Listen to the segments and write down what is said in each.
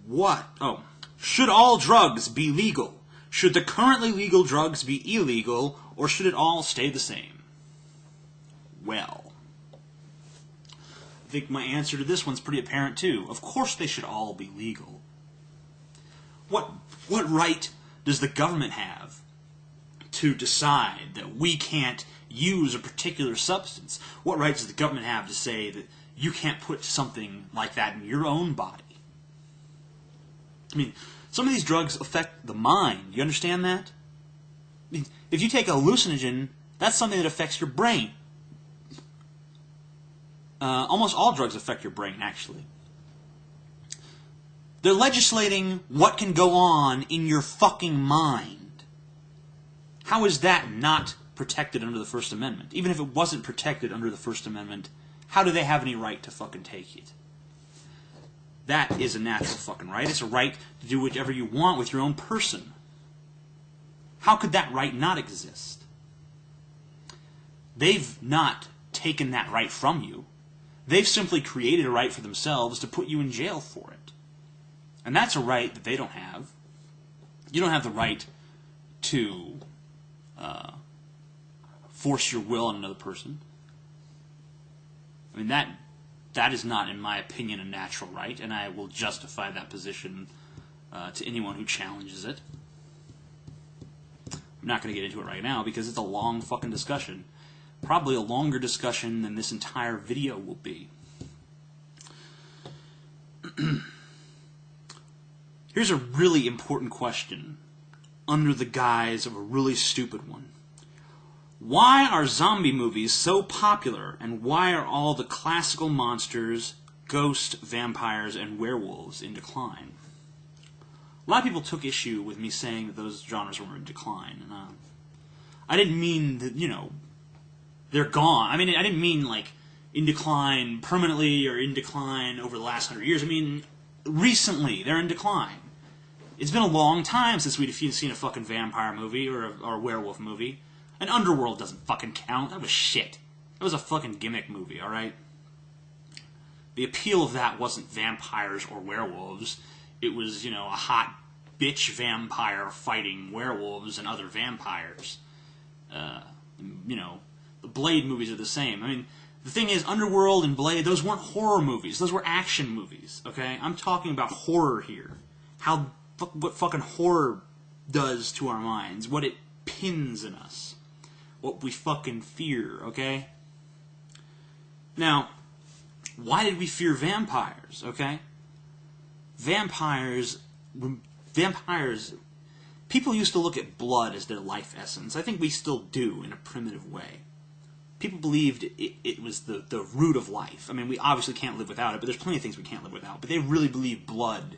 What? Oh. Should all drugs be legal? Should the currently legal drugs be illegal, or should it all stay the same? Well, I think my answer to this one's pretty apparent too. Of course they should all be legal. What right does the government have to decide that we can't use a particular substance? What right does the government have to say that you can't put something like that in your own body? I mean, some of these drugs affect the mind. You understand that? I mean, if you take a hallucinogen, that's something that affects your brain. Almost all drugs affect your brain, actually. They're legislating what can go on in your fucking mind. How is that not protected under the First Amendment? Even if it wasn't protected under the First Amendment, how do they have any right to fucking take it? That is a natural fucking right. It's a right to do whatever you want with your own person. How could that right not exist? They've not taken that right from you. They've simply created a right for themselves to put you in jail for it. And that's a right that they don't have. You don't have the right to force your will on another person. I mean, that is not, in my opinion, a natural right, and I will justify that position to anyone who challenges it. I'm not going to get into it right now because it's a long fucking discussion. Probably a longer discussion than this entire video will be. Here's a really important question under the guise of a really stupid one. Why are zombie movies so popular, and why are all the classical monsters, ghosts, vampires, and werewolves in decline? A lot of people took issue with me saying that those genres were in decline. And, I didn't mean that, they're gone. I mean, I didn't mean, like, in decline permanently or in decline over the last 100 years. I mean, recently, they're in decline. It's been a long time since we've seen a fucking vampire movie or a werewolf movie. An Underworld doesn't fucking count. That was shit. That was a fucking gimmick movie, alright? The appeal of that wasn't vampires or werewolves. It was, a hot bitch vampire fighting werewolves and other vampires. The Blade movies are the same. I mean, the thing is, Underworld and Blade, those weren't horror movies. Those were action movies, okay? I'm talking about horror here. What fucking horror does to our minds. What it pins in us. What we fucking fear, okay? Now, why did we fear vampires, okay? Vampires, people used to look at blood as their life essence. I think we still do in a primitive way. People believed it was the root of life. I mean, we obviously can't live without it, but there's plenty of things we can't live without. But they really believed blood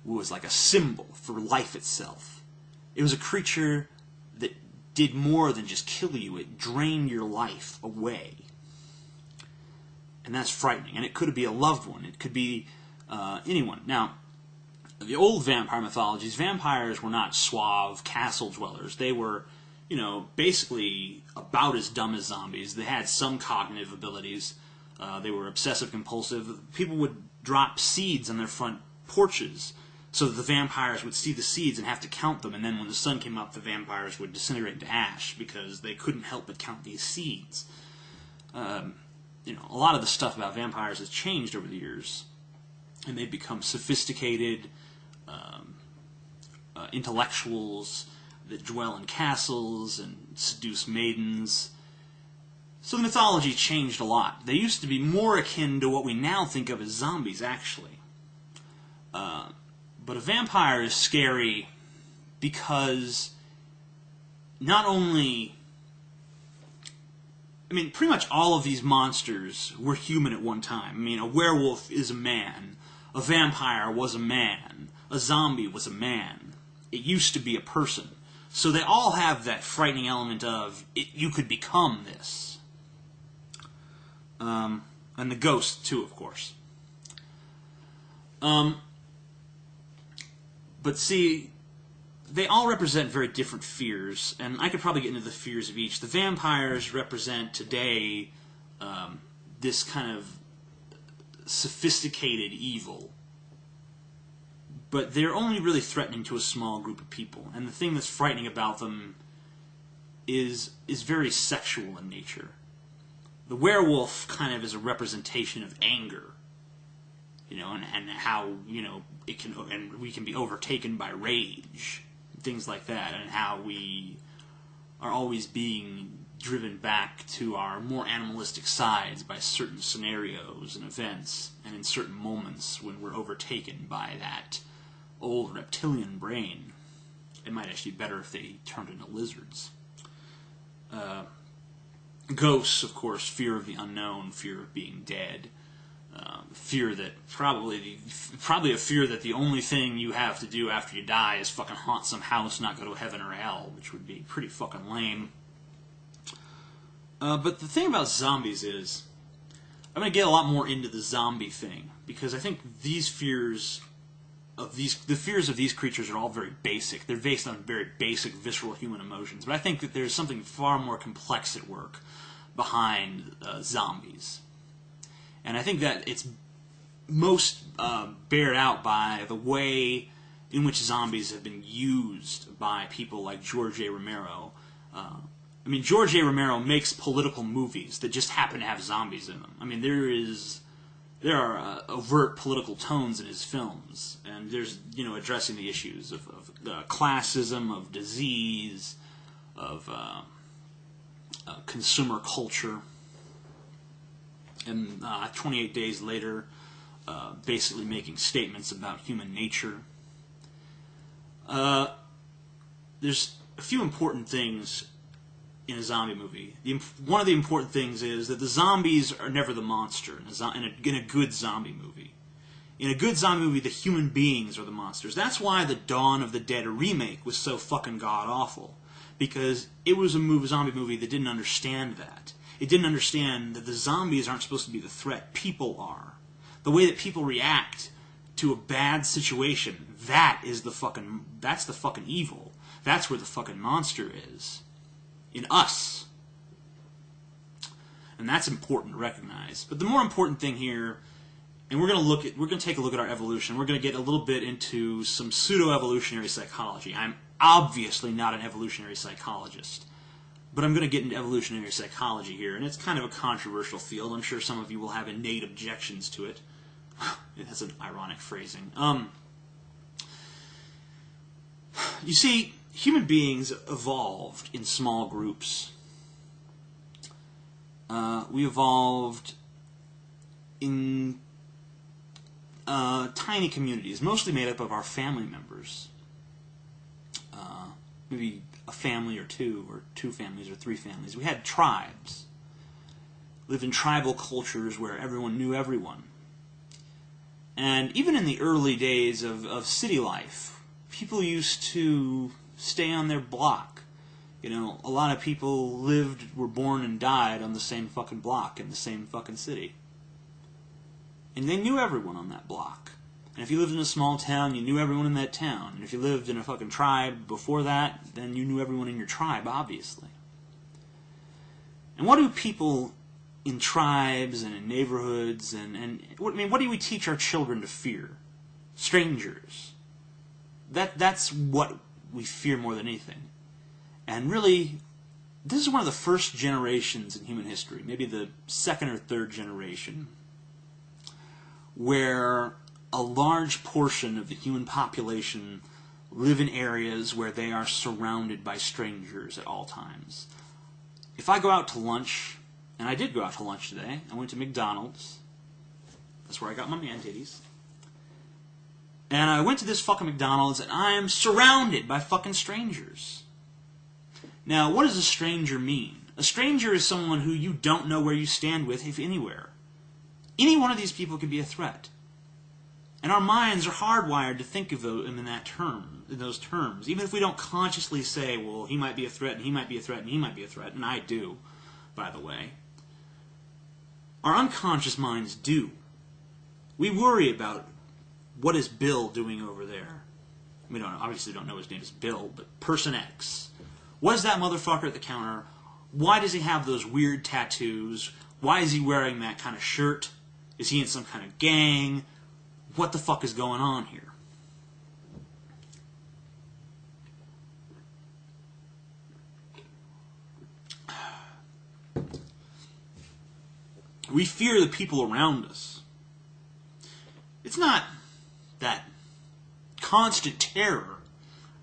was like a symbol for life itself. It was a creature that did more than just kill you. It drained your life away. And that's frightening. And it could be a loved one. It could be anyone. Now, the old vampire mythologies, vampires were not suave castle dwellers. They were, basically about as dumb as zombies. They had some cognitive abilities. They were obsessive compulsive. People would drop seeds on their front porches so that the vampires would see the seeds and have to count them, and then when the sun came up, the vampires would disintegrate into ash because they couldn't help but count these seeds. A lot of the stuff about vampires has changed over the years, and they've become sophisticated intellectuals that dwell in castles and seduce maidens. So the mythology changed a lot. They used to be more akin to what we now think of as zombies, actually. But a vampire is scary because not only... I mean, pretty much all of these monsters were human at one time. I mean, a werewolf is a man. A vampire was a man. A zombie was a man. It used to be a person. So they all have that frightening element of, you could become this. And the ghost, too, of course. But see, they all represent very different fears, and I could probably get into the fears of each. The vampires represent today this kind of sophisticated evil but they're only really threatening to a small group of people. And the thing that's frightening about them is very sexual in nature. The werewolf kind of is a representation of anger, and how, and we can be overtaken by rage, things like that, and how we are always being driven back to our more animalistic sides by certain scenarios and events, and in certain moments when we're overtaken by that old reptilian brain. It might actually be better if they turned into lizards. Ghosts, of course, fear of the unknown, fear of being dead, fear that probably a fear that the only thing you have to do after you die is fucking haunt some house, not go to heaven or hell, which would be pretty fucking lame. But the thing about zombies is, I'm going to get a lot more into the zombie thing, because I think the fears of these creatures are all very basic. They're based on very basic, visceral human emotions. But I think that there's something far more complex at work behind zombies. And I think that it's most bared out by the way in which zombies have been used by people like George A. Romero. George A. Romero makes political movies that just happen to have zombies in them. There are overt political tones in his films, and there's, addressing the issues of classism, of disease, of consumer culture. And 28 Days Later, basically making statements about human nature. There's a few important things in a zombie movie. One of the important things is that the zombies are never the monster in a good zombie movie. In a good zombie movie, the human beings are the monsters. That's why the Dawn of the Dead remake was so fucking god-awful. Because it was a zombie movie that didn't understand that. It didn't understand that the zombies aren't supposed to be the threat. People are. The way that people react to a bad situation, that's the fucking evil. That's where the fucking monster is. In us. And that's important to recognize. But the more important thing here, and we're going to take a look at our evolution. We're going to get a little bit into some pseudo-evolutionary psychology. I'm obviously not an evolutionary psychologist, but I'm going to get into evolutionary psychology here, and it's kind of a controversial field. I'm sure some of you will have innate objections to it. That's an ironic phrasing. You see, human beings evolved in small groups. We evolved in tiny communities, mostly made up of our family members. Maybe a family or two families or three families. We had tribes. Lived in tribal cultures where everyone knew everyone. And even in the early days of city life, people used to stay on their block. A lot of people were born and died on the same fucking block in the same fucking city. And they knew everyone on that block. And if you lived in a small town, you knew everyone in that town. And if you lived in a fucking tribe before that, then you knew everyone in your tribe, obviously. And what do people in tribes and in neighborhoods what do we teach our children to fear? Strangers. That's what we fear more than anything. And really, this is one of the first generations in human history, maybe the second or third generation, where a large portion of the human population live in areas where they are surrounded by strangers at all times. If I go out to lunch, and I did go out to lunch today, I went to McDonald's. That's where I got my man-titties. And I went to this fucking McDonald's, and I am surrounded by fucking strangers. Now, what does a stranger mean? A stranger is someone who you don't know where you stand with, if anywhere. Any one of these people could be a threat. And our minds are hardwired to think of them in those terms. Even if we don't consciously say, well, he might be a threat, and he might be a threat, and he might be a threat, and I do, by the way. Our unconscious minds do. We worry about, what is Bill doing over there? We obviously don't know his name is Bill, but person X. What is that motherfucker at the counter? Why does he have those weird tattoos? Why is he wearing that kind of shirt? Is he in some kind of gang? What the fuck is going on here? We fear the people around us. It's not that constant terror.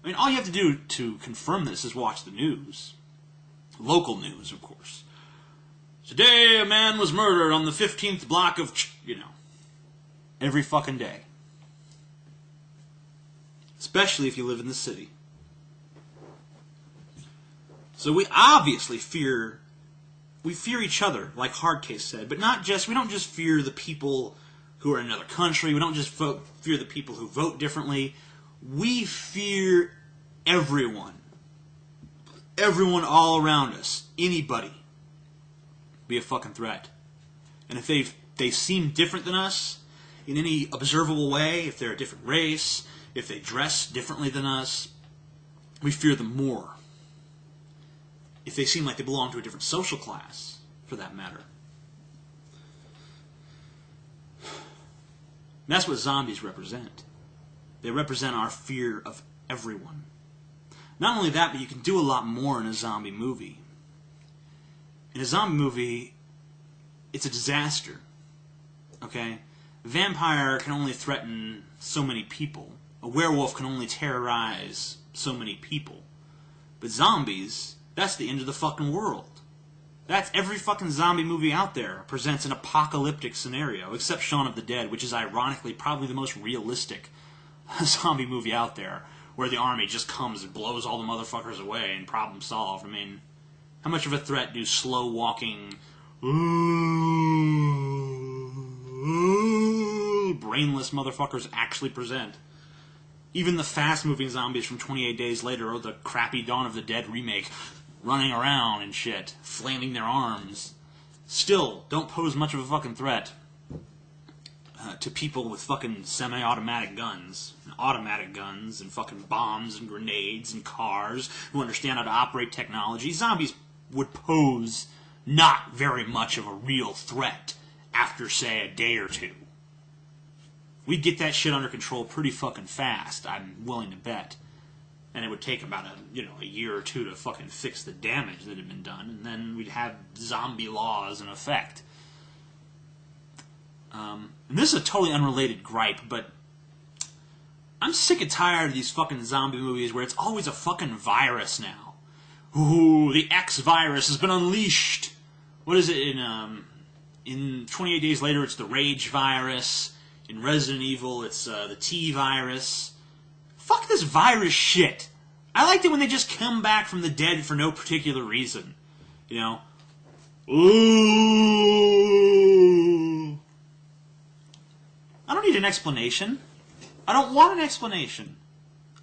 I mean, all you have to do to confirm this is watch the news. Local news, of course. Today, a man was murdered on the 15th block of... Every fucking day. Especially if you live in the city. So we obviously fear... We fear each other, like Hardcase said. But we don't just fear the people who are in another country. We don't just fear the people who vote differently. We fear everyone. Everyone all around us. Anybody. Be a fucking threat. And if they seem different than us in any observable way, if they're a different race, if they dress differently than us, we fear them more. If they seem like they belong to a different social class, for that matter. And that's what zombies represent. They represent our fear of everyone. Not only that, but you can do a lot more in a zombie movie. In a zombie movie, it's a disaster. Okay? A vampire can only threaten so many people. A werewolf can only terrorize so many people. But zombies, that's the end of the fucking world. That's every fucking zombie movie out there presents an apocalyptic scenario, except Shaun of the Dead, which is ironically probably the most realistic zombie movie out there, where the army just comes and blows all the motherfuckers away and problem solved. I mean, how much of a threat do slow-walking, brainless motherfuckers actually present? Even the fast-moving zombies from 28 Days Later or the crappy Dawn of the Dead remake, running around and shit, flailing their arms, still don't pose much of a fucking threat to people with fucking semi-automatic guns, and automatic guns, and fucking bombs and grenades and cars who understand how to operate technology. Zombies would pose not very much of a real threat after, say, a day or two. We'd get that shit under control pretty fucking fast, I'm willing to bet. And it would take about a year or two to fucking fix the damage that had been done, and then we'd have zombie laws in effect. And this is a totally unrelated gripe, but I'm sick and tired of these fucking zombie movies where it's always a fucking virus now. Ooh, the X virus has been unleashed. What is it in 28 Days Later? It's the Rage virus. In Resident Evil, it's the T virus. Fuck this virus shit. I liked it when they just come back from the dead for no particular reason. Ooh. I don't need an explanation. I don't want an explanation.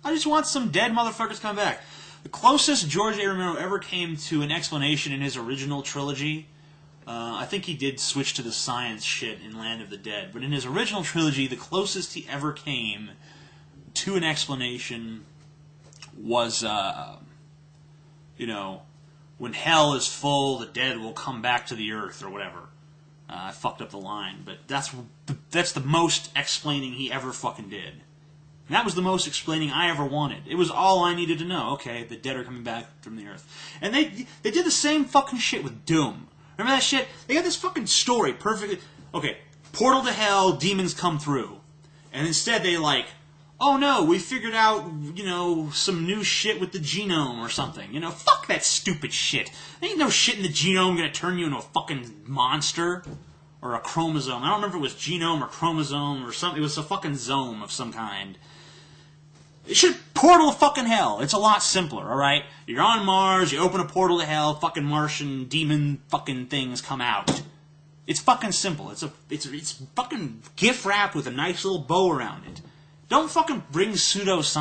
I just want some dead motherfuckers to come back. The closest George A. Romero ever came to an explanation in his original trilogy, I think he did switch to the science shit in Land of the Dead, but in his original trilogy, the closest he ever came to an explanation was, when hell is full, the dead will come back to the earth, or whatever. I fucked up the line, but that's the most explaining he ever fucking did. And that was the most explaining I ever wanted. It was all I needed to know. Okay, the dead are coming back from the earth. And they did the same fucking shit with Doom. Remember that shit? They got this fucking story perfectly... Okay, portal to hell, demons come through. And instead they oh no, we figured out, some new shit with the genome or something. Fuck that stupid shit. There ain't no shit in the genome gonna turn you into a fucking monster. Or a chromosome. I don't remember if it was genome or chromosome or something. It was a fucking zome of some kind. It should portal to fucking hell. It's a lot simpler, alright? You're on Mars, you open a portal to hell, fucking Martian demon fucking things come out. It's fucking simple. It's fucking gift wrapped with a nice little bow around it. Don't fucking bring pseudoscience